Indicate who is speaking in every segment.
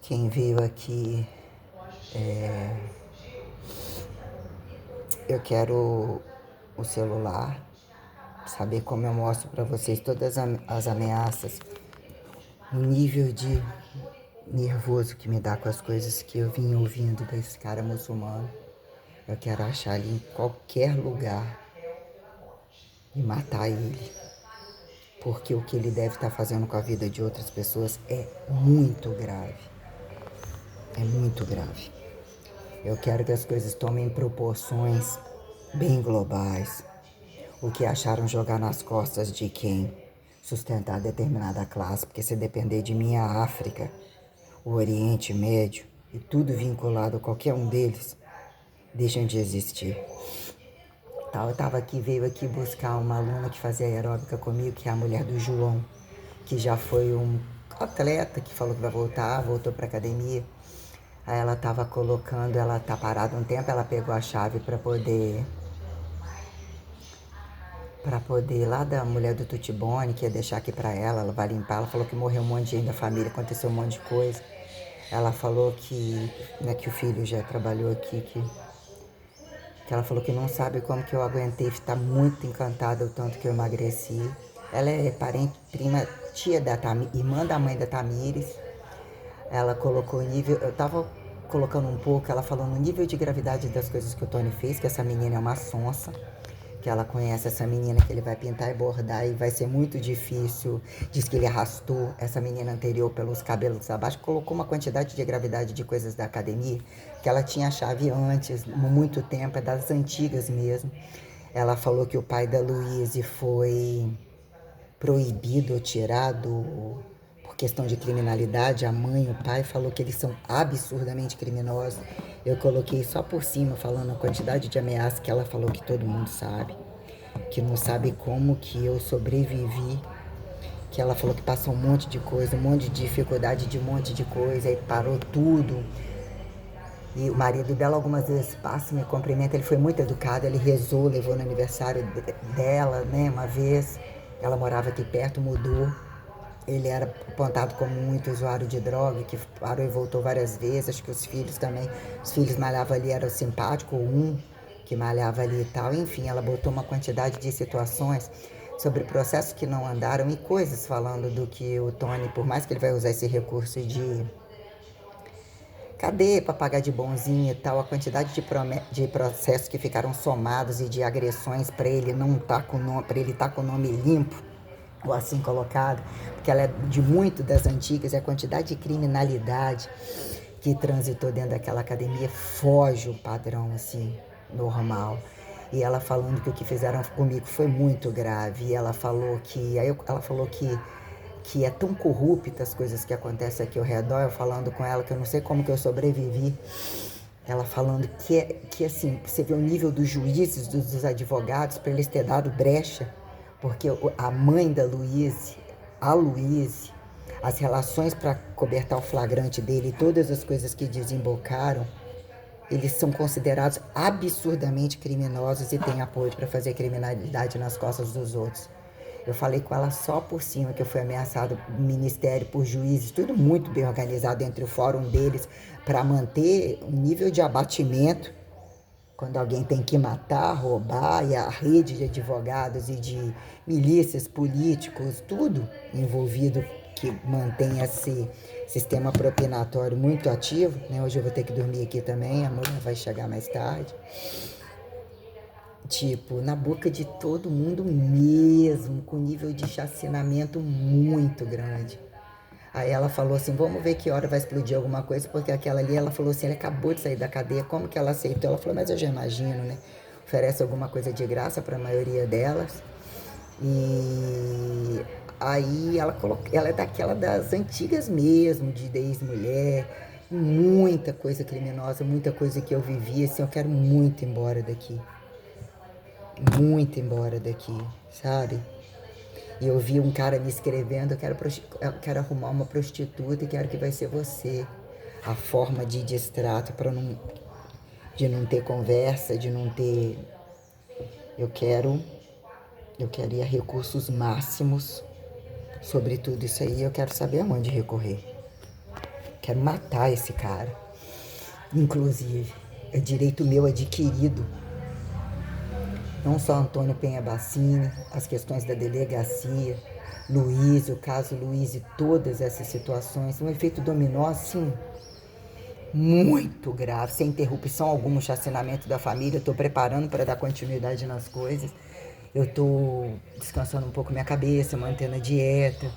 Speaker 1: Quem veio aqui, eu quero o celular, saber como eu mostro para vocês todas as ameaças, o nível de nervoso que me dá com as coisas que eu vim ouvindo desse cara muçulmano. Eu quero achar ele em qualquer lugar e matar ele, porque o que ele deve estar fazendo com a vida de outras pessoas é muito grave. É muito grave. Eu quero que as coisas tomem proporções bem globais. O que acharam jogar nas costas de quem sustentar determinada classe, porque se depender de mim, a África, o Oriente Médio e tudo vinculado a qualquer um deles, deixam de existir. Eu estava aqui, veio aqui buscar uma aluna que fazia aeróbica comigo, que é a mulher do João, que já foi um atleta que falou que vai voltar, voltou para academia. Aí ela estava colocando, ela tá parada um tempo, ela pegou a chave para poder lá da mulher do Tutibone, que ia deixar aqui para ela vai limpar. Ela falou que morreu um monte de gente da família, aconteceu um monte de coisa. Ela falou que, né, que o filho já trabalhou aqui, que ela falou que não sabe como que eu aguentei, está muito encantada o tanto que eu emagreci. Ela é parente, prima, tia da Tamires, irmã da mãe da Tamires. Ela colocou o nível, eu tava colocando um pouco, ela falou no nível de gravidade das coisas que o Tony fez, que essa menina é uma sonsa, que ela conhece essa menina que ele vai pintar e bordar e vai ser muito difícil. Diz que ele arrastou essa menina anterior pelos cabelos abaixo, colocou uma quantidade de gravidade de coisas da academia, que ela tinha a chave antes, muito tempo, é das antigas mesmo. Ela falou que o pai da Luíse foi proibido ou tirado por questão de criminalidade. A mãe, o pai falou que eles são absurdamente criminosos. Eu coloquei só por cima, falando a quantidade de ameaças que ela falou que todo mundo sabe, que não sabe como que eu sobrevivi, que ela falou que passou um monte de coisa, um monte de dificuldade de um monte de coisa, aí parou tudo. E o marido dela algumas vezes passa, me cumprimenta, ele foi muito educado, ele rezou, levou no aniversário dela, né, uma vez. Ela morava aqui perto, mudou. Ele era apontado como muito usuário de droga, que parou e voltou várias vezes. Acho que os filhos também, os filhos malhavam ali, era simpático, um que malhava ali e tal. Enfim, ela botou uma quantidade de situações sobre processos que não andaram e coisas falando do que o Tony, por mais que ele vai usar esse recurso de cadeia para pagar de bonzinho e tal, a quantidade de processos que ficaram somados e de agressões para ele não tá com nome, para ele estar com o nome limpo, ou assim colocado, porque ela é de muito das antigas, e a quantidade de criminalidade que transitou dentro daquela academia foge o padrão assim normal. E ela falando que o que fizeram comigo foi muito grave. E ela falou que ela falou que é tão corrupta as coisas que acontecem aqui ao redor. Eu falando com ela que eu não sei como que eu sobrevivi. Ela falando que assim, você vê o nível dos juízes, dos advogados, para eles ter dado brecha, porque a mãe da Luíse, a Luíse, as relações para cobertar o flagrante dele, todas as coisas que desembocaram, eles são considerados absurdamente criminosos e têm apoio para fazer criminalidade nas costas dos outros. Eu falei com ela só por cima que eu fui ameaçado no ministério por juízes, tudo muito bem organizado entre o fórum deles para manter um nível de abatimento quando alguém tem que matar, roubar, e a rede de advogados e de milícias, políticos, tudo envolvido que mantém esse sistema propinatório muito ativo, né? Hoje eu vou ter que dormir aqui também, a mulher vai chegar mais tarde. Tipo, na boca de todo mundo mesmo, com nível de chacinamento muito grande. Aí ela falou assim, vamos ver que hora vai explodir alguma coisa, porque aquela ali, ela falou assim, ela acabou de sair da cadeia, como que ela aceitou? Ela falou, mas eu já imagino, né? Oferece alguma coisa de graça para a maioria delas. E aí ela é daquela das antigas mesmo, de ex-mulher, muita coisa criminosa, muita coisa que eu vivi, assim, eu quero muito embora daqui, sabe? E eu vi um cara me escrevendo, eu quero arrumar uma prostituta e quero que vai ser você. A forma de distrato de não ter conversa, de não ter. Eu quero, eu queria recursos máximos sobre tudo isso aí. Eu quero saber aonde recorrer. Quero matar esse cara. Inclusive, é direito meu adquirido. Não só Antônio Penha Bassini, as questões da delegacia, Luiz, o caso Luiz e todas essas situações. Um efeito dominó, assim, muito grave, sem interrupção alguma, o chacinamento da família. Estou preparando para dar continuidade nas coisas. Eu estou descansando um pouco minha cabeça, mantendo a dieta,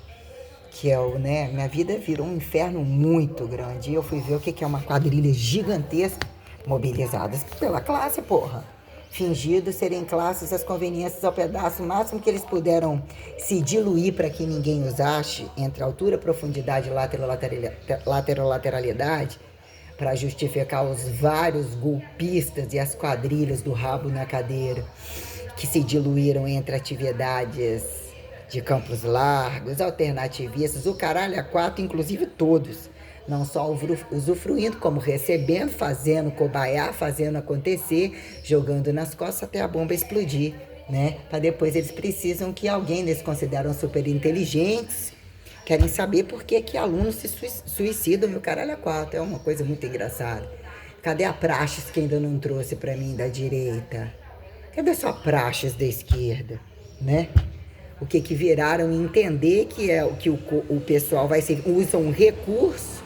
Speaker 1: que é o, né? Minha vida virou um inferno muito grande. E eu fui ver o que é uma quadrilha gigantesca, mobilizadas pela classe, porra. Fingidos serem classes, as conveniências ao pedaço, o máximo que eles puderam se diluir para que ninguém os ache, entre altura, profundidade e lateralidade, para justificar os vários golpistas e as quadrilhas do rabo na cadeira, que se diluíram entre atividades de campos largos, alternativistas, o caralho a quatro, inclusive todos. Não só usufruindo, como recebendo, fazendo cobaiar, fazendo acontecer, jogando nas costas até a bomba explodir, né? Para depois eles precisam que alguém eles consideram super inteligentes, querem saber por que alunos se suicidam, meu caralho a quatro. É uma coisa muito engraçada. Cadê a praxis que ainda não trouxe para mim da direita? Cadê só praxes da esquerda, né? O que viraram entender que é o que o pessoal vai ser, usa um recurso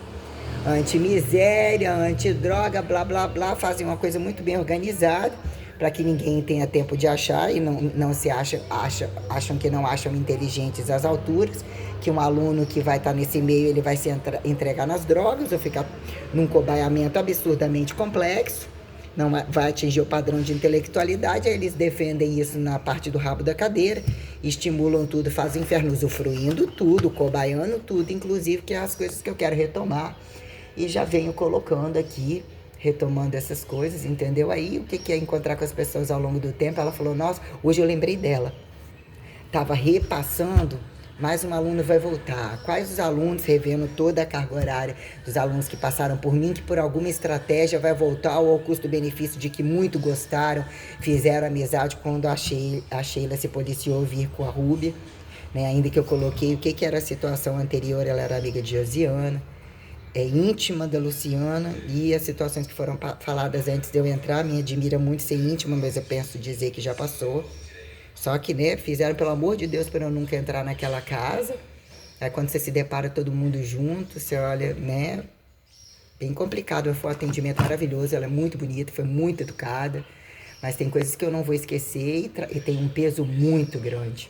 Speaker 1: anti-miséria, anti-droga, blá, blá, blá, fazem uma coisa muito bem organizada para que ninguém tenha tempo de achar e não se acham que não acham inteligentes às alturas, que um aluno que vai estar nesse meio, ele vai se entregar nas drogas ou ficar num cobaiamento absurdamente complexo, não vai atingir o padrão de intelectualidade, aí eles defendem isso na parte do rabo da cadeira, estimulam tudo, fazem inferno, usufruindo tudo, cobaiando tudo, inclusive, que é as coisas que eu quero retomar. E já venho colocando aqui, retomando essas coisas, entendeu? Aí o que é encontrar com as pessoas ao longo do tempo? Ela falou, nossa, hoje eu lembrei dela. Estava repassando, mais um aluno vai voltar. Quais os alunos, revendo toda a carga horária dos alunos que passaram por mim, que por alguma estratégia vai voltar ao custo-benefício de que muito gostaram, fizeram amizade quando a Sheila se policiou vir com a Rúbia, né? Ainda que eu coloquei o que era a situação anterior, ela era amiga de Josiana, é íntima da Luciana, e as situações que foram faladas antes de eu entrar, me admira muito ser íntima, mas eu penso dizer que já passou. Só que, né, fizeram pelo amor de Deus para eu nunca entrar naquela casa. Aí quando você se depara todo mundo junto, você olha, né, bem complicado. Foi um atendimento maravilhoso, ela é muito bonita, foi muito educada, mas tem coisas que eu não vou esquecer e tem um peso muito grande,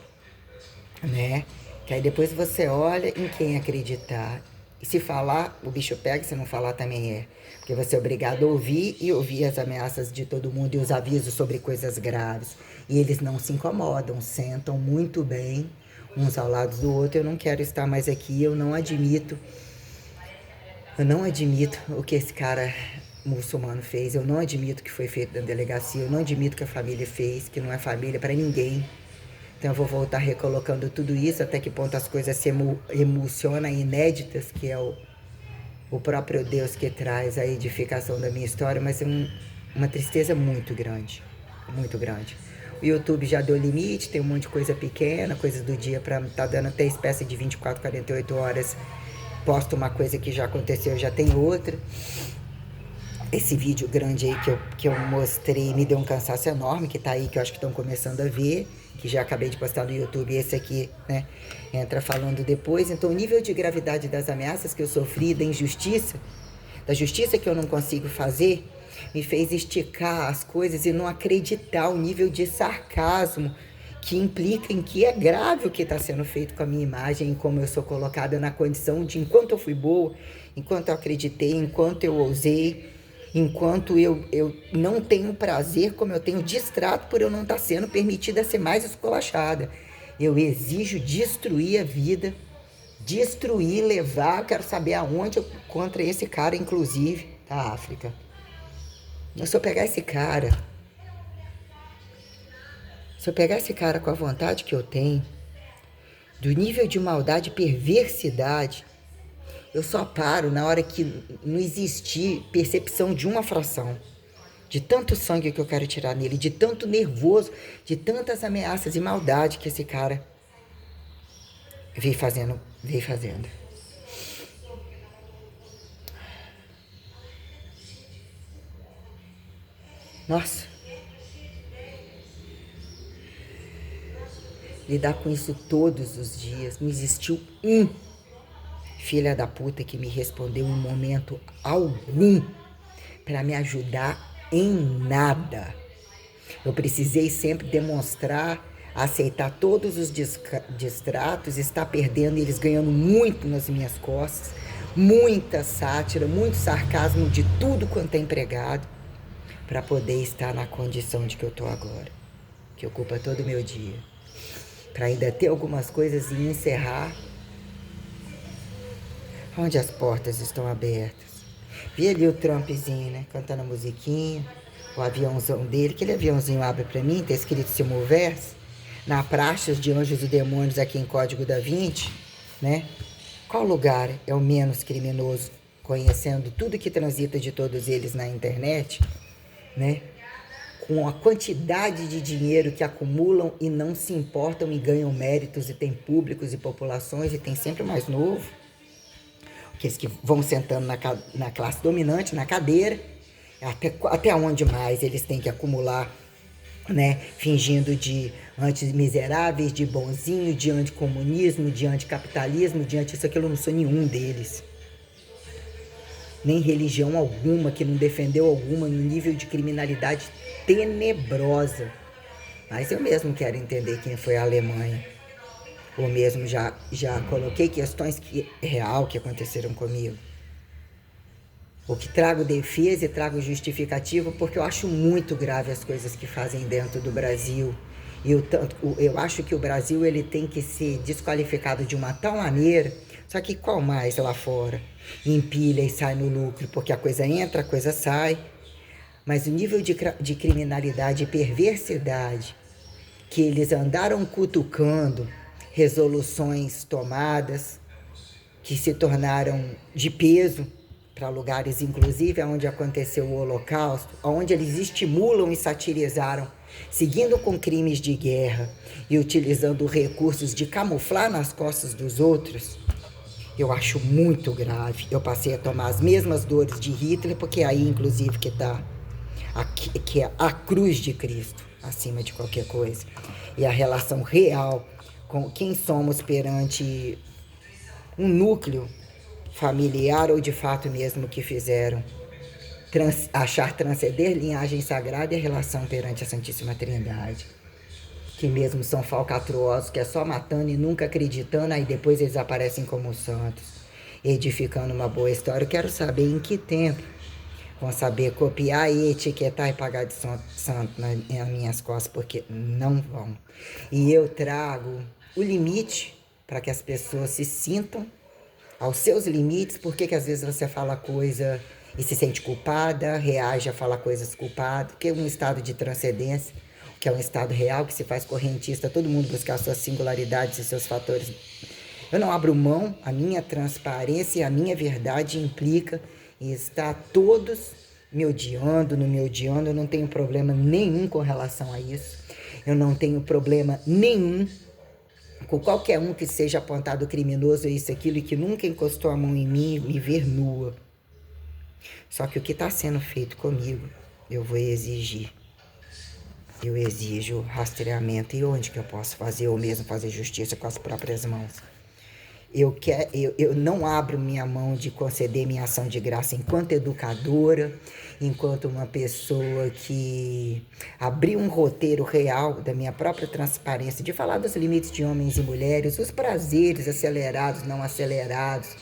Speaker 1: né? Que aí depois você olha em quem acreditar. E se falar, o bicho pega, se não falar também é. Porque você é obrigado a ouvir e ouvir as ameaças de todo mundo e os avisos sobre coisas graves. E eles não se incomodam, sentam muito bem, uns ao lado do outro. Eu não quero estar mais aqui, eu não admito o que esse cara muçulmano fez, eu não admito o que foi feito na delegacia, eu não admito o que a família fez, que não é família para ninguém. Então eu vou voltar recolocando tudo isso, até que ponto as coisas se emocionam, inéditas, que é o próprio Deus que traz a edificação da minha história, mas é uma tristeza muito grande, muito grande. O YouTube já deu limite, tem um monte de coisa pequena, coisas do dia, para tá dando até espécie de 24, 48 horas, posto uma coisa que já aconteceu, já tem outra. Esse vídeo grande aí que eu mostrei me deu um cansaço enorme, que tá aí, que eu acho que estão começando a ver, que já acabei de postar no YouTube, esse aqui, né, entra falando depois. Então, o nível de gravidade das ameaças que eu sofri, da injustiça, da justiça que eu não consigo fazer, me fez esticar as coisas e não acreditar o nível de sarcasmo que implica em que é grave o que está sendo feito com a minha imagem, em como eu sou colocada na condição de, enquanto eu fui boa, enquanto eu acreditei, enquanto eu ousei, enquanto eu não tenho prazer, como eu tenho distrato por eu não estar sendo permitida ser mais esculachada. Eu exijo destruir a vida, destruir, levar, eu quero saber aonde eu contra esse cara, inclusive, da África. Se eu pegar esse cara, com a vontade que eu tenho, do nível de maldade e perversidade, eu só paro na hora que não existir percepção de uma fração. De tanto sangue que eu quero tirar nele, de tanto nervoso, de tantas ameaças e maldade que esse cara veio fazendo. Nossa, lidar com isso todos os dias. Não existiu um filha da puta que me respondeu em momento algum para me ajudar em nada. Eu precisei sempre demonstrar, aceitar todos os distratos, estar perdendo e eles ganhando muito nas minhas costas, muita sátira, muito sarcasmo de tudo quanto é empregado, para poder estar na condição de que eu estou agora, que ocupa todo o meu dia. Para ainda ter algumas coisas e encerrar onde as portas estão abertas. Vi ali o Trumpzinho, né, cantando a musiquinha, o aviãozão dele, aquele aviãozinho abre para mim, tá escrito Simulverse, na Praxas de Anjos e Demônios aqui em Código da Vinci, né? Qual lugar é o menos criminoso, conhecendo tudo que transita de todos eles na internet, né? Com a quantidade de dinheiro que acumulam e não se importam e ganham méritos e tem públicos e populações e tem sempre mais novo. Aqueles que vão sentando na classe dominante, na cadeira, até onde mais eles têm que acumular, né? Fingindo de anti-miseráveis, de bonzinho, de anticomunismo, de anticapitalismo, de anti isso, aquilo, eu não sou nenhum deles. Nem religião alguma, que não defendeu alguma, no nível de criminalidade tenebrosa. Mas eu mesmo quero entender quem foi a Alemanha. Ou mesmo já coloquei questões real que aconteceram comigo. O que trago defesa e trago justificativo, porque eu acho muito grave as coisas que fazem dentro do Brasil. E eu acho que o Brasil ele tem que ser desqualificado de uma tal maneira, só que qual mais lá fora? Empilha e sai no lucro, porque a coisa entra, a coisa sai. Mas o nível de criminalidade e perversidade que eles andaram cutucando, resoluções tomadas, que se tornaram de peso para lugares, inclusive, onde aconteceu o Holocausto, onde eles estimulam e satirizaram, seguindo com crimes de guerra e utilizando recursos de camuflar nas costas dos outros, eu acho muito grave. Eu passei a tomar as mesmas dores de Hitler, porque é aí, inclusive, que está que é a cruz de Cristo, acima de qualquer coisa. E a relação real com quem somos perante um núcleo familiar ou de fato mesmo que fizeram achar transcender linhagem sagrada e a relação perante a Santíssima Trindade. Que mesmo são falcatruosos, que é só matando e nunca acreditando, aí depois eles aparecem como santos, edificando uma boa história. Eu quero saber em que tempo vão saber copiar e etiquetar e pagar de santo nas minhas costas, porque não vão. E eu trago o limite para que as pessoas se sintam aos seus limites, porque às vezes você fala coisa e se sente culpada, reage a falar coisas culpadas, que é um estado de transcendência, que é um estado real, que se faz correntista, todo mundo buscar suas singularidades e seus fatores. Eu não abro mão, a minha transparência e a minha verdade implica em estar todos me odiando, não me odiando, eu não tenho problema nenhum com relação a isso, eu não tenho problema nenhum com qualquer um que seja apontado criminoso, isso, aquilo, e que nunca encostou a mão em mim, me ver nua. Só que o que está sendo feito comigo, eu vou exigir. Eu exijo rastreamento. E onde que eu posso fazer, ou mesmo fazer justiça com as próprias mãos? Eu não abro minha mão de conceder minha ação de graça enquanto educadora, enquanto uma pessoa que abriu um roteiro real da minha própria transparência, de falar dos limites de homens e mulheres, os prazeres acelerados, não acelerados,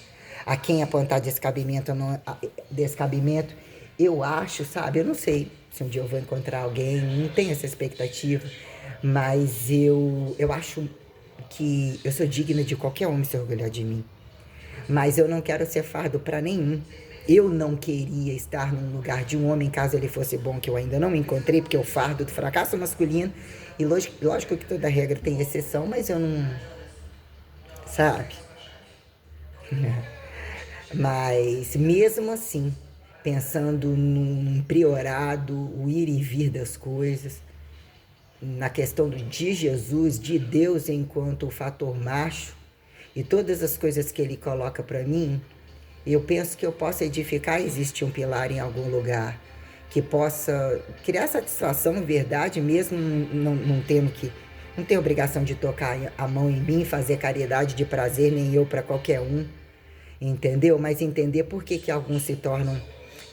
Speaker 1: a quem apontar descabimento ou não descabimento. Eu acho, sabe, eu não sei se um dia eu vou encontrar alguém, não tenho essa expectativa, mas eu acho que eu sou digna de qualquer homem se orgulhar de mim. Mas eu não quero ser fardo para nenhum. Eu não queria estar num lugar de um homem, caso ele fosse bom, que eu ainda não encontrei, porque é o fardo do fracasso masculino. E lógico que toda regra tem exceção, mas eu não... Sabe? Mas mesmo assim, pensando num priorado, o ir e vir das coisas, na questão de Jesus, de Deus enquanto o fator macho e todas as coisas que ele coloca para mim, eu penso que eu posso edificar. Existe um pilar em algum lugar que possa criar satisfação, verdade, mesmo não tendo que. Não tem obrigação de tocar a mão em mim, fazer caridade de prazer, nem eu para qualquer um, entendeu? Mas entender por que alguns se tornam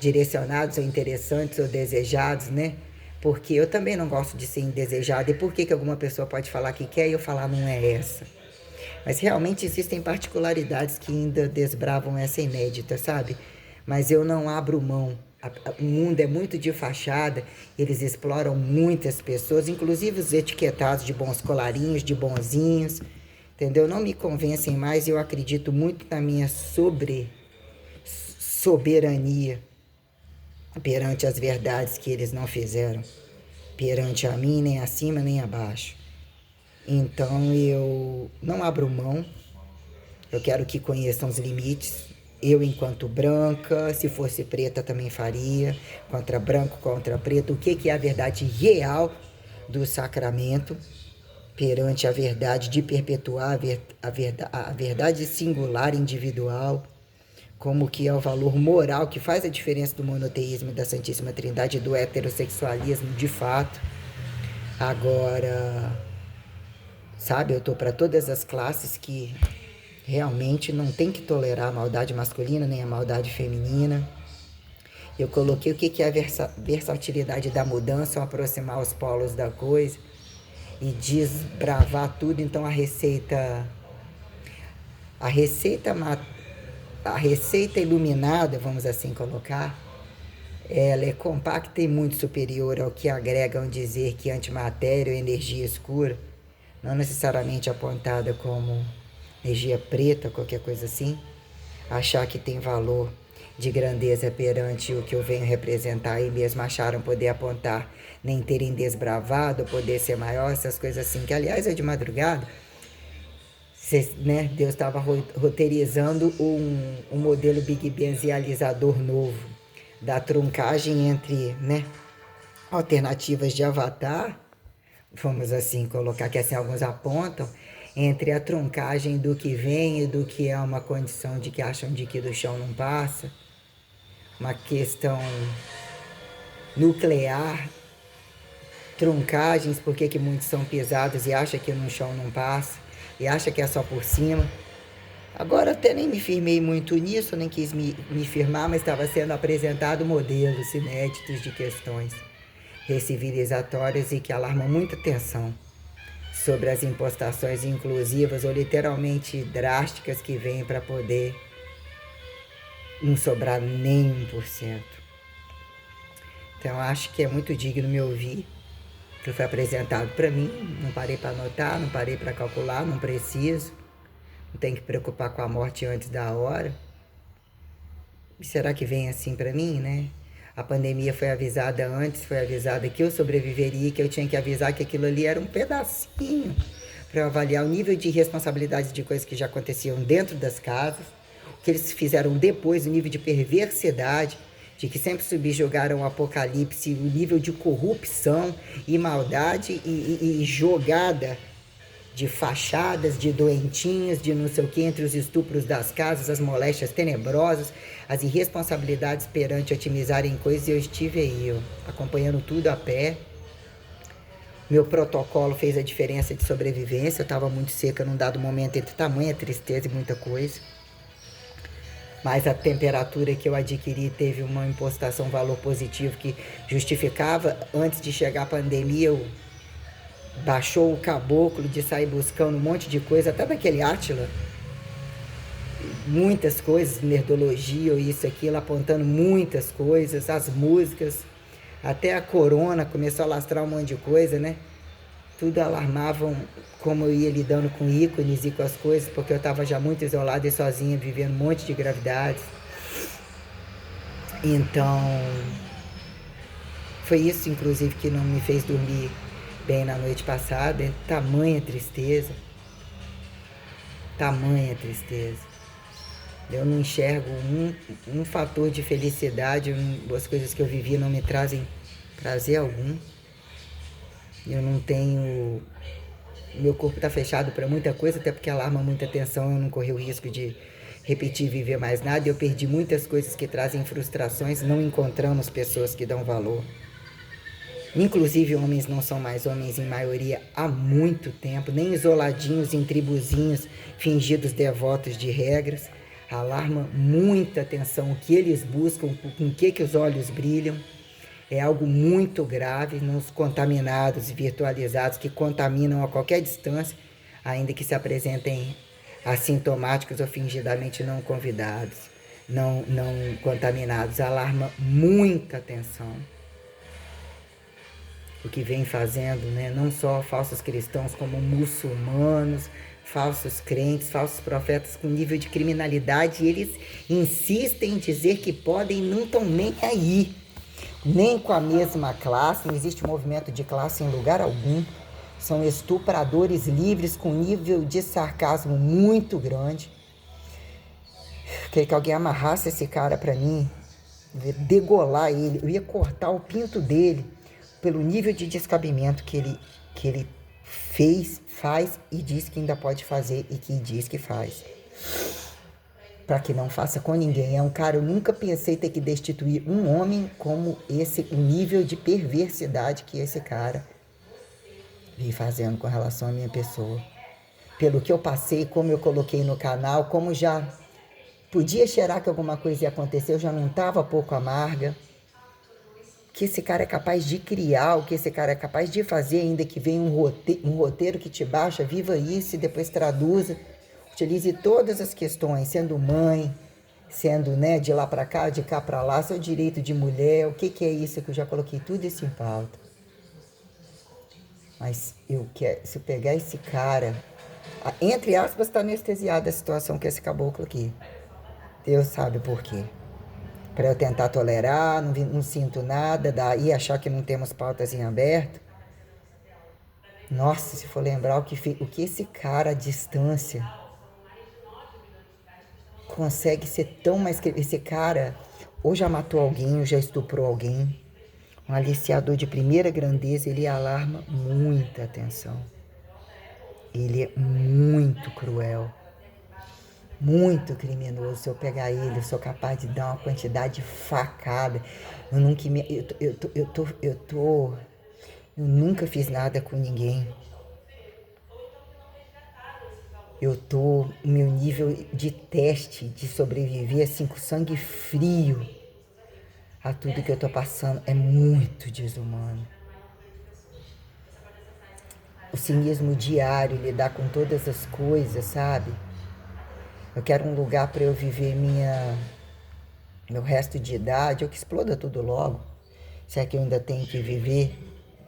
Speaker 1: direcionados ou interessantes ou desejados, né? Porque eu também não gosto de ser indesejada. E por que alguma pessoa pode falar que quer e eu falar não é essa? Mas realmente existem particularidades que ainda desbravam essa inédita, sabe? Mas eu não abro mão. O mundo é muito de fachada, eles exploram muitas pessoas, inclusive os etiquetados de bons colarinhos, de bonzinhos, entendeu? Não me convencem mais, eu acredito muito na minha soberania perante as verdades que eles não fizeram, perante a mim, nem acima, nem abaixo. Então eu não abro mão, eu quero que conheçam os limites. Eu, enquanto branca, se fosse preta também faria, contra branco, contra preto, o que é a verdade real do sacramento perante a verdade de perpetuar a verdade singular, individual, como que é o valor moral que faz a diferença do monoteísmo, da Santíssima Trindade e do heterossexualismo de fato. Agora, sabe, eu tô para todas as classes que realmente não tem que tolerar a maldade masculina nem a maldade feminina. Eu coloquei o que é a versatilidade da mudança, aproximar os polos da coisa e desbravar tudo. Então a receita iluminada, vamos assim colocar, ela é compacta e muito superior ao que agregam dizer que antimatéria ou energia escura, não necessariamente apontada como energia preta, qualquer coisa assim, achar que tem valor de grandeza perante o que eu venho representar e mesmo acharam poder apontar, nem terem desbravado, poder ser maior, essas coisas assim, que aliás é de madrugada, né? Deus estava roteirizando um modelo Big Benzializador novo, da truncagem entre, né, alternativas de avatar, vamos assim colocar, que assim alguns apontam, entre a truncagem do que vem e do que é uma condição de que acham de que do chão não passa, uma questão nuclear, truncagens, porque que muitos são pisados e acham que no chão não passa, e acham que é só por cima. Agora até nem me firmei muito nisso, nem quis me firmar, mas estava sendo apresentado modelos inéditos de questões recivilizatórias e que alarmam muita atenção sobre as impostações inclusivas ou literalmente drásticas que vêm para poder não sobrar nem 1%. Então acho que é muito digno me ouvir, que foi apresentado para mim, não parei para anotar, não parei para calcular, não preciso, não tenho que preocupar com a morte antes da hora. E será que vem assim para mim, né? A pandemia foi avisada antes, foi avisada que eu sobreviveria, que eu tinha que avisar que aquilo ali era um pedacinho para eu avaliar o nível de responsabilidade de coisas que já aconteciam dentro das casas, o que eles fizeram depois, o nível de perversidade, de que sempre subjugaram o apocalipse, o nível de corrupção e maldade e jogada de fachadas, de doentinhos, de não sei o que, entre os estupros das casas, as moléstias tenebrosas, as irresponsabilidades perante otimizarem coisas, e eu estive aí, eu, acompanhando tudo a pé. Meu protocolo fez a diferença de sobrevivência, eu estava muito seca num dado momento entre tamanha tristeza e muita coisa. Mas a temperatura que eu adquiri teve uma impostação, valor positivo que justificava, antes de chegar a pandemia, eu baixou o caboclo de sair buscando um monte de coisa, até daquele Átila, muitas coisas, nerdologia ou isso, aquilo, apontando muitas coisas, as músicas, até a corona começou a lastrar um monte de coisa, né? Tudo alarmavam como eu ia lidando com ícones e com as coisas, porque eu estava já muito isolada e sozinha, vivendo um monte de gravidades. Então, foi isso, inclusive, que não me fez dormir bem na noite passada. Tamanha tristeza. Tamanha tristeza. Eu não enxergo um fator de felicidade, as coisas que eu vivi não me trazem prazer algum. Eu não tenho... Meu corpo está fechado para muita coisa, até porque alarma muita atenção, eu não corri o risco de repetir viver mais nada. Eu perdi muitas coisas que trazem frustrações, não encontramos pessoas que dão valor. Inclusive, homens não são mais homens em maioria há muito tempo, nem isoladinhos em tribuzinhos, fingidos devotos de regras. Alarma muita atenção o que eles buscam, com que os olhos brilham. É algo muito grave nos contaminados e virtualizados que contaminam a qualquer distância, ainda que se apresentem assintomáticos ou fingidamente não convidados, não contaminados. Alarma muita atenção o que vem fazendo, né? Não só falsos cristãos, como muçulmanos, falsos crentes, falsos profetas com nível de criminalidade. E eles insistem em dizer que podem, não estão nem aí, nem com a mesma classe, não existe movimento de classe em lugar algum. São estupradores livres com nível de sarcasmo muito grande. Queria que alguém amarrasse esse cara para mim, degolar ele, eu ia cortar o pinto dele pelo nível de descabimento que ele fez, faz e diz que ainda pode fazer e que diz que faz. Para que não faça com ninguém. É um cara, eu nunca pensei ter que destituir um homem como esse, o nível de perversidade que esse cara vem fazendo com relação à minha pessoa. Pelo que eu passei, como eu coloquei no canal, como já podia cheirar que alguma coisa ia acontecer, eu já não estava pouco amarga. Que esse cara é capaz de criar, o que esse cara é capaz de fazer, ainda que venha um roteiro que te baixa, viva isso e depois traduza. Utilize todas as questões, sendo mãe, sendo, né, de lá para cá, de cá para lá, seu direito de mulher, o que é isso que eu já coloquei tudo isso em pauta. Mas se eu pegar esse cara, entre aspas, está anestesiada a situação que esse caboclo aqui. Deus sabe por quê. Para eu tentar tolerar, não sinto nada, daí achar que não temos pautas em aberto. Nossa, se for lembrar o que esse cara à distância consegue ser tão mais que esse cara ou já matou alguém ou já estuprou alguém. Um aliciador de primeira grandeza, ele alarma muita atenção. Ele é muito cruel, muito criminoso. Se eu pegar ele, eu sou capaz de dar uma quantidade de facada. Eu nunca fiz nada com ninguém. O meu nível de teste, de sobreviver, assim, com sangue frio a tudo que eu tô passando, é muito desumano. O cinismo diário, lidar com todas as coisas, sabe? Eu quero um lugar para eu viver meu resto de idade, ou que exploda tudo logo, se é que eu ainda tenho que viver,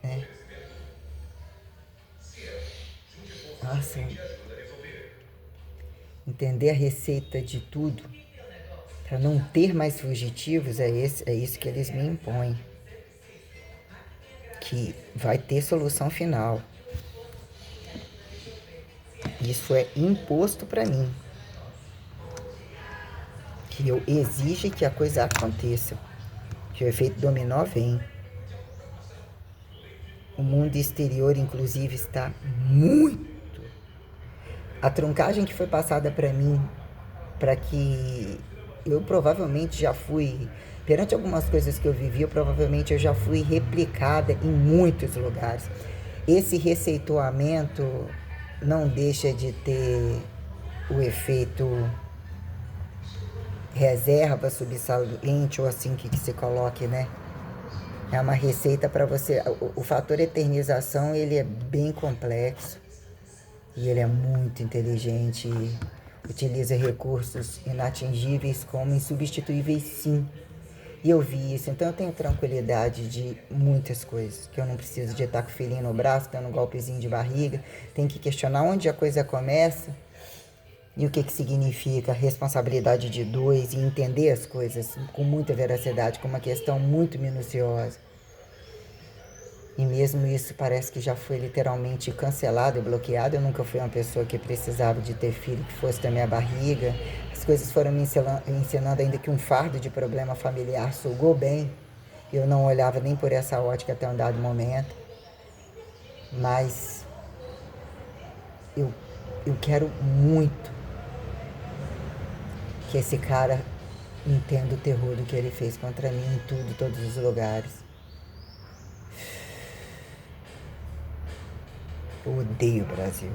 Speaker 1: né? Nossa, entender a receita de tudo, para não ter mais fugitivos, é isso que eles me impõem. Que vai ter solução final. Isso é imposto para mim. Que eu exija que a coisa aconteça. Que o efeito dominó vem. O mundo exterior, inclusive, está muito... A truncagem que foi passada para mim, para que eu provavelmente já fui... Perante algumas coisas que eu vivi, provavelmente eu já fui replicada em muitos lugares. Esse receituamento não deixa de ter o efeito reserva subsaliente, ou assim que se coloque, né? É uma receita para você... O fator eternização, ele é bem complexo. E ele é muito inteligente e utiliza recursos inatingíveis como insubstituíveis, sim. E eu vi isso, então eu tenho tranquilidade de muitas coisas, que eu não preciso de estar com o filhinho no braço, dando um golpezinho de barriga. Tem que questionar onde a coisa começa e o que significa a responsabilidade de dois, e entender as coisas com muita veracidade, com uma questão muito minuciosa. E mesmo isso parece que já foi literalmente cancelado e bloqueado. Eu nunca fui uma pessoa que precisava de ter filho que fosse da minha barriga. As coisas foram me ensinando ainda que um fardo de problema familiar sugou bem. Eu não olhava nem por essa ótica até um dado momento. Mas eu quero muito que esse cara entenda o terror do que ele fez contra mim em tudo, todos os lugares. Eu odeio o Brasil.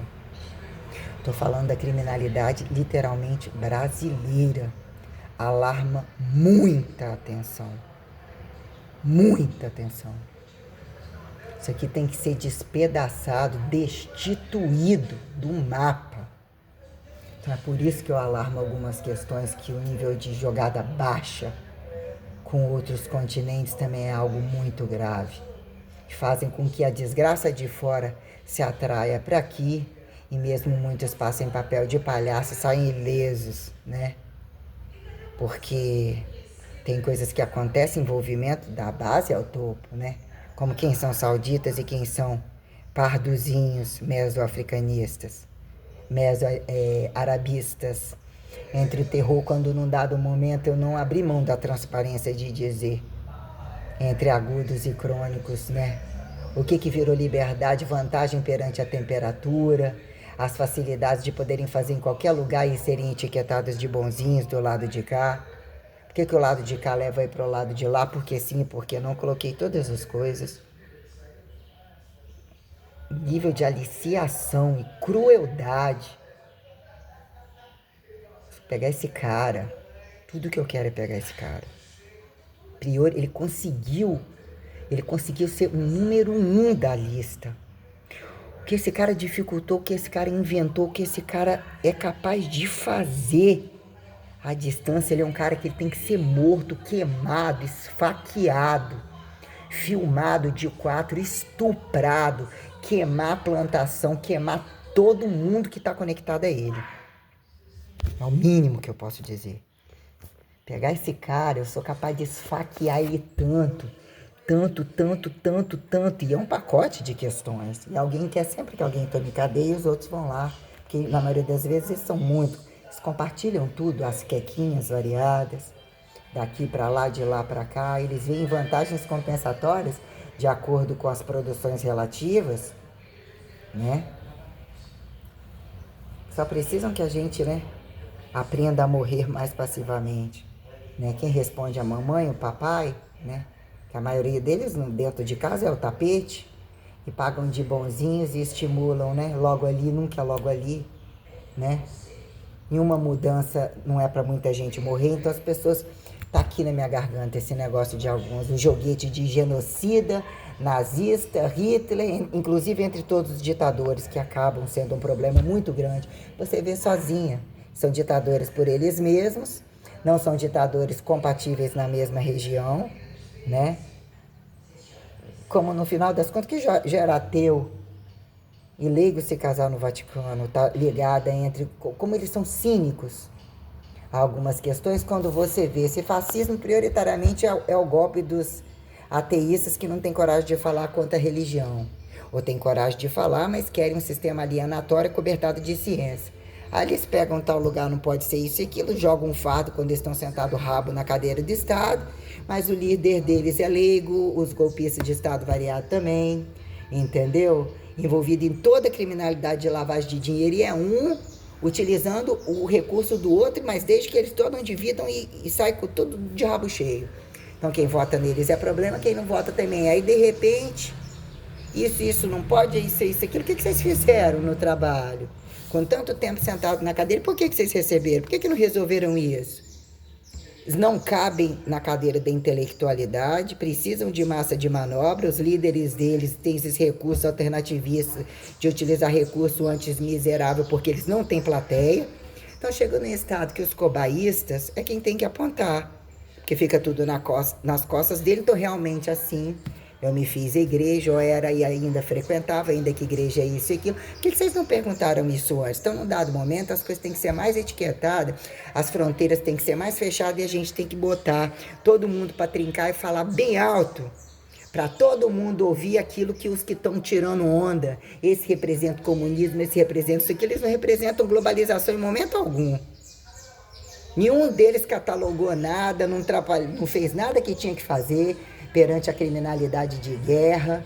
Speaker 1: Tô falando da criminalidade literalmente brasileira. Alarma muita atenção. Muita atenção. Isso aqui tem que ser despedaçado, destituído do mapa. Então é por isso que eu alarmo algumas questões que o nível de jogada baixa com outros continentes também é algo muito grave. Que fazem com que a desgraça de fora se atraia para aqui e mesmo muitos passem papel de palhaço e saem ilesos, né? Porque tem coisas que acontecem, envolvimento da base ao topo, né? Como quem são sauditas e quem são parduzinhos meso-africanistas, meso-arabistas. Entre o terror, quando num dado momento eu não abri mão da transparência de dizer, entre agudos e crônicos, né? O que virou liberdade, vantagem perante a temperatura, as facilidades de poderem fazer em qualquer lugar e serem etiquetados de bonzinhos do lado de cá. Por que o lado de cá leva aí para o lado de lá? Porque sim, porque não coloquei todas as coisas. Nível de aliciação e crueldade. Pegar esse cara. Tudo que eu quero é pegar esse cara. Prior, ele conseguiu ser o número 1 da lista. O que esse cara dificultou, o que esse cara inventou, o que esse cara é capaz de fazer. À distância, ele é um cara que ele tem que ser morto, queimado, esfaqueado, filmado de 4, estuprado, queimar a plantação, queimar todo mundo que está conectado a ele. É o mínimo que eu posso dizer. Pegar esse cara, eu sou capaz de esfaquear ele tanto. E é um pacote de questões. E alguém quer sempre que alguém tome cadeia e os outros vão lá. Porque na maioria das vezes eles são muito. Eles compartilham tudo, as quequinhas variadas. Daqui para lá, de lá para cá. Eles veem vantagens compensatórias de acordo com as produções relativas. Né? Só precisam que a gente, né, aprenda a morrer mais passivamente. Né? Quem responde a mamãe, o papai, né? Que a maioria deles dentro de casa é o tapete, e pagam de bonzinhos e estimulam, né? Logo ali, nunca é logo ali, né? E uma mudança não é para muita gente morrer, então as pessoas... Tá aqui na minha garganta esse negócio de alguns, o joguete de genocida, nazista, Hitler, inclusive entre todos os ditadores que acabam sendo um problema muito grande. Você vê sozinha, são ditadores por eles mesmos, não são ditadores compatíveis na mesma região, né? Como no final das contas, que já era ateu e leigo se casar no Vaticano, tá ligada entre como eles são cínicos a algumas questões. Quando você vê esse fascismo, prioritariamente é o golpe dos ateístas que não tem coragem de falar contra a religião, ou tem coragem de falar, mas querem um sistema alienatório cobertado de ciência. Aí eles pegam tal lugar, não pode ser isso e aquilo, jogam um fardo quando eles estão sentados rabo na cadeira de Estado, mas o líder deles é leigo, os golpistas de Estado variado também, entendeu? Envolvido em toda a criminalidade de lavagem de dinheiro, e é um utilizando o recurso do outro, mas desde que eles todos dividam e saem com tudo de rabo cheio. Então quem vota neles é problema, quem não vota também. Aí de repente, isso não pode, isso, aquilo, o que vocês fizeram no trabalho? Com tanto tempo sentado na cadeira, por que vocês receberam? Por que não resolveram isso? Eles não cabem na cadeira da intelectualidade, precisam de massa de manobra, os líderes deles têm esses recursos alternativistas de utilizar recurso antes miserável porque eles não têm plateia. Então chega num estado que os cobaístas é quem tem que apontar, porque fica tudo nas costas dele. Então realmente assim, eu me fiz a igreja, eu era e ainda frequentava, ainda que igreja é isso e aquilo. Por que vocês não perguntaram isso antes? Então, num dado momento, as coisas têm que ser mais etiquetadas, as fronteiras têm que ser mais fechadas e a gente tem que botar todo mundo para trincar e falar bem alto, para todo mundo ouvir aquilo que os que estão tirando onda. Esse representa o comunismo, esse representa isso aqui. Eles não representam globalização em momento algum. Nenhum deles catalogou nada, não fez nada que tinha que fazer perante a criminalidade de guerra,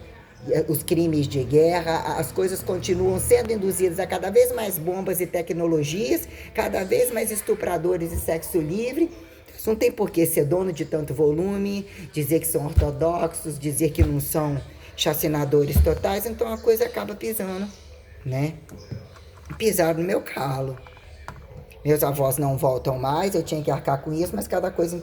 Speaker 1: os crimes de guerra, as coisas continuam sendo induzidas a cada vez mais bombas e tecnologias, cada vez mais estupradores e sexo livre. Isso não tem por que ser dono de tanto volume, dizer que são ortodoxos, dizer que não são chacinadores totais, então a coisa acaba pisando, né? Pisaram no meu calo. Meus avós não voltam mais, eu tinha que arcar com isso, mas cada coisa,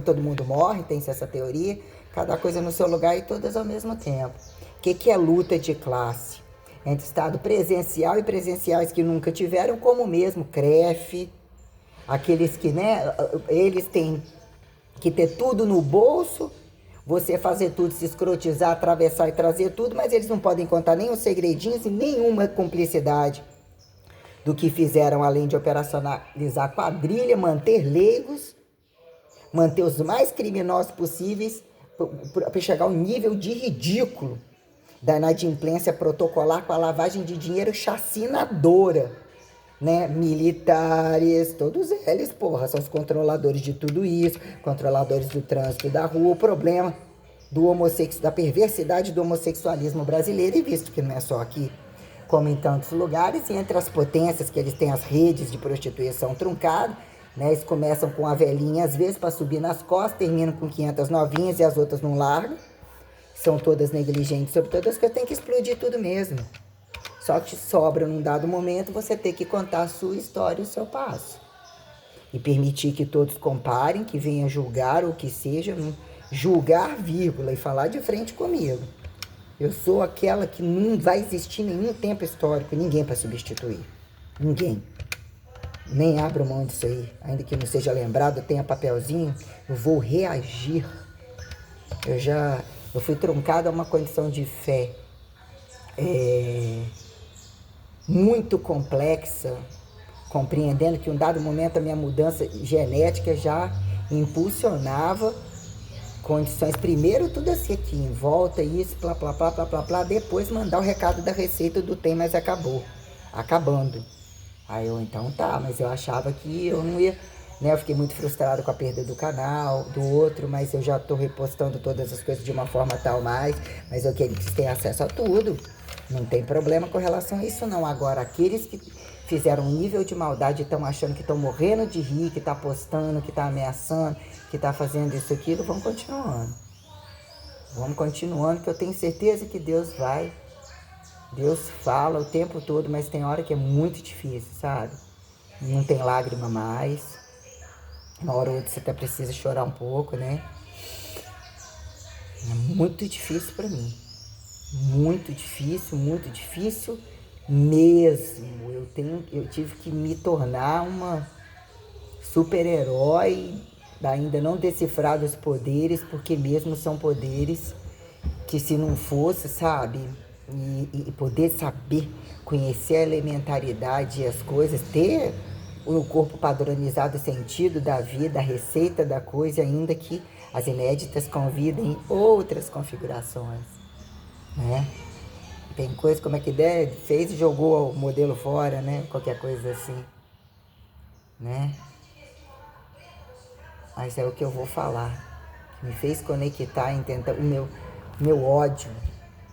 Speaker 1: todo mundo morre, tem-se essa teoria, cada coisa no seu lugar e todas ao mesmo tempo. O que é luta de classe? Entre estado presencial e presenciais que nunca tiveram, como mesmo CREF, aqueles que, né, eles têm que ter tudo no bolso, você fazer tudo, se escrotizar, atravessar e trazer tudo, mas eles não podem contar nem os segredinhos e nenhuma cumplicidade do que fizeram, além de operacionalizar quadrilha, manter leigos, manter os mais criminosos possíveis, para chegar ao nível de ridículo da inadimplência protocolar com a lavagem de dinheiro chacinadora, né? Militares, todos eles, porra, são os controladores de tudo isso, controladores do trânsito da rua. O problema da perversidade do homossexualismo brasileiro, e visto que não é só aqui, como em tantos lugares, e entre as potências que eles têm as redes de prostituição truncadas, né? Eles começam com a velhinha, às vezes, para subir nas costas, terminam com 500 novinhas e as outras não largam. São todas negligentes sobre todas, que tem que explodir tudo mesmo. Só que sobra, num dado momento, você ter que contar a sua história e o seu passo. E permitir que todos comparem, que venham julgar o que seja, julgar, vírgula, e falar de frente comigo. Eu sou aquela que não vai existir nenhum tempo histórico, ninguém para substituir. Ninguém. Nem abro mão disso aí. Ainda que não seja lembrado, tenha papelzinho, eu vou reagir. Eu fui truncada a uma condição de fé muito complexa, compreendendo que em um dado momento a minha mudança genética já impulsionava condições, primeiro tudo assim aqui, em volta, isso, plá, plá, plá, plá, plá, plá, depois mandar o recado da receita do tem, mas acabou, acabando. Aí eu, então tá, mas eu achava que eu não ia, né, eu fiquei muito frustrado com a perda do canal, do outro, mas eu já tô repostando todas as coisas de uma forma tal mas eu queria que eles tenham acesso a tudo, não tem problema com relação a isso não. Agora, aqueles que fizeram um nível de maldade e estão achando que estão morrendo de rir, que tá postando, que tá ameaçando, que tá fazendo isso, aquilo, vamos continuando. Vamos continuando, que eu tenho certeza que Deus fala o tempo todo, mas tem hora que é muito difícil, sabe? Não tem lágrima mais. Uma hora ou outra você até precisa chorar um pouco, né? É muito difícil pra mim. Muito difícil mesmo. Eu tive que me tornar uma super-herói, ainda não decifrar os poderes, porque mesmo são poderes que, se não fosse, sabe, e poder saber, conhecer a elementaridade e as coisas, ter o corpo padronizado, o sentido da vida, a receita da coisa, ainda que as inéditas convidem outras configurações, né? Tem coisa, como é que der, fez e jogou o modelo fora, né? Qualquer coisa assim, né? Mas é o que eu vou falar. Me fez conectar em tentar o meu ódio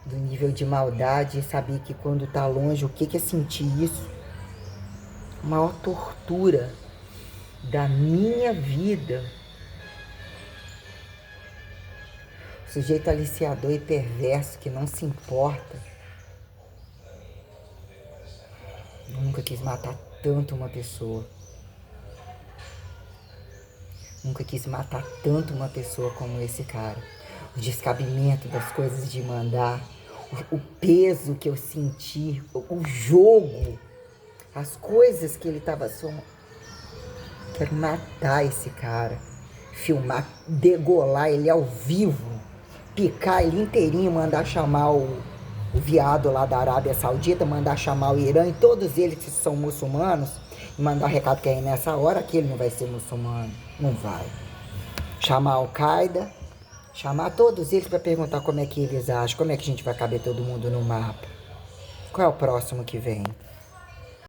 Speaker 1: do nível de maldade, e saber que quando tá longe, o que é sentir isso? A maior tortura da minha vida. O sujeito aliciador e perverso que não se importa. Eu nunca quis matar tanto uma pessoa. Nunca quis matar tanto uma pessoa como esse cara. O descabimento das coisas de mandar, o peso que eu senti, o jogo, as coisas que ele estava somando. Quero matar esse cara, filmar, degolar ele ao vivo, picar ele inteirinho, mandar chamar o viado lá da Arábia Saudita, mandar chamar o Irã e todos eles que são muçulmanos, e mandar recado que aí nessa hora que ele não vai ser muçulmano, não vai. Chamar a Al-Qaeda, chamar todos eles para perguntar como é que eles acham, como é que a gente vai caber todo mundo no mapa. Qual é o próximo que vem?